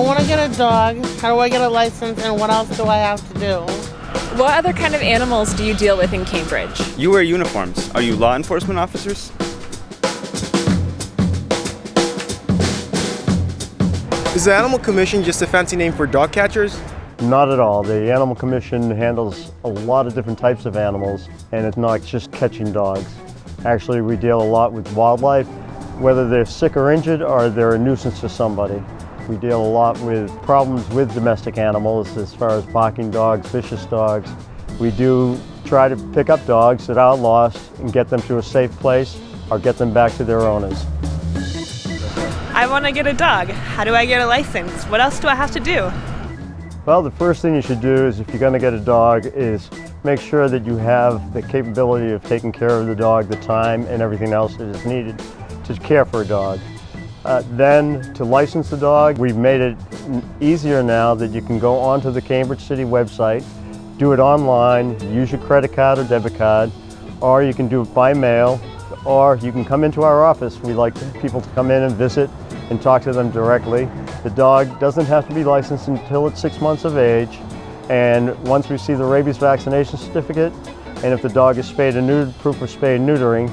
want to get a dog. How do I get a license, and what else do I have to do? What other kind of animals do you deal with in Cambridge? You wear uniforms. Are you law enforcement officers? Is the Animal Commission just a fancy name for dog catchers? Not at all. The Animal Commission handles a lot of different types of animals, and it's not just catching dogs. Actually, we deal a lot with wildlife, whether they're sick or injured or they're a nuisance to somebody. We deal a lot with problems with domestic animals as far as barking dogs, vicious dogs. We do try to pick up dogs that are lost and get them to a safe place or get them back to their owners. I want to get a dog. How do I get a license? What else do I have to do? Well, the first thing you should do is, if you're going to get a dog, is make sure that you have the capability of taking care of the dog, the time and everything else that is needed to care for a dog. Then to license the dog, we've made it easier now that you can go onto the Cambridge City website, do it online, use your credit card or debit card, or you can do it by mail, or you can come into our office. We like people to come in and visit and talk to them directly. The dog doesn't have to be licensed until it's 6 months of age, and once we see the rabies vaccination certificate, and if the dog is spayed and neutered, proof of spay and neutering,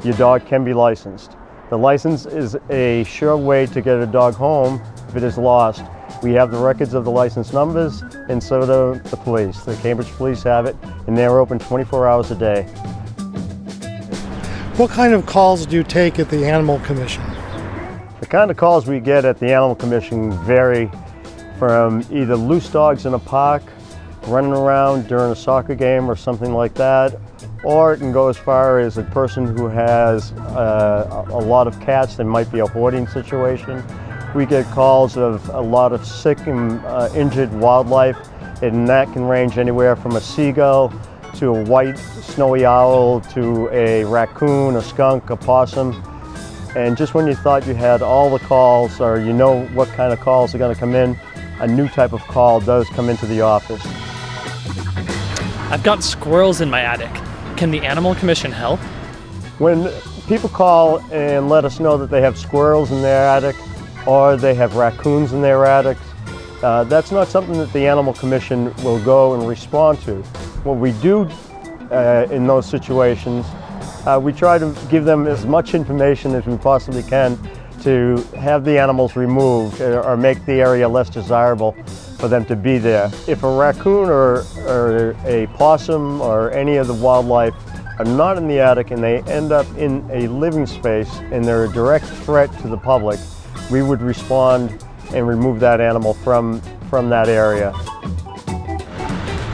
your dog can be licensed. The license is a sure way to get a dog home if it is lost. We have the records of the license numbers, and so do the police. The Cambridge Police have it, and they're open 24 hours a day. What kind of calls do you take at the Animal Commission? The kind of calls we get at the Animal Commission vary from either loose dogs in a park, running around during a soccer game or something like that, or it can go as far as a person who has a lot of cats. There might be a hoarding situation. We get calls of a lot of sick and injured wildlife, and that can range anywhere from a seagull to a white snowy owl to a raccoon, a skunk, a possum. And just when you thought you had all the calls, or you know what kind of calls are going to come in, a new type of call does come into the office. I've got squirrels in my attic. Can the Animal Commission help? When people call and let us know that they have squirrels in their attic or they have raccoons in their attics, that's not something that the Animal Commission will go and respond to. What we do in those situations, we try to give them as much information as we possibly can to have the animals removed or make the area less desirable for them to be there. If a raccoon or a possum or any of the wildlife are not in the attic and they end up in a living space and they're a direct threat to the public, we would respond and remove that animal from that area.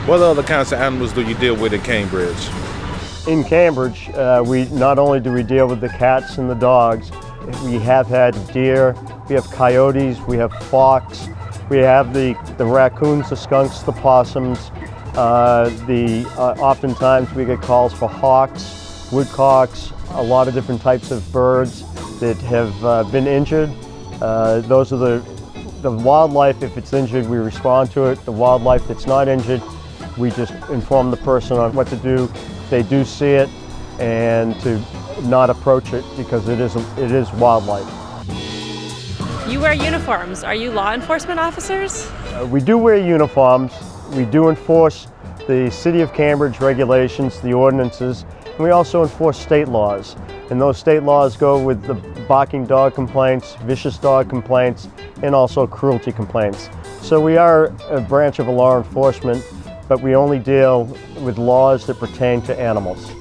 What other kinds of animals do you deal with in Cambridge? In Cambridge, we not only do we deal with the cats and the dogs, we have had deer, we have coyotes, we have fox, we have the raccoons, the skunks, the possums. Oftentimes we get calls for hawks, woodcocks, a lot of different types of birds that have been injured. Those are the wildlife. If it's injured, we respond to it. The wildlife that's not injured, we just inform the person on what to do if they do see it, and to not approach it because it is wildlife. You wear uniforms. Are you law enforcement officers? We do wear uniforms. We do enforce the City of Cambridge regulations, the ordinances, and we also enforce state laws. And those state laws go with the barking dog complaints, vicious dog complaints, and also cruelty complaints. So we are a branch of law enforcement, but we only deal with laws that pertain to animals.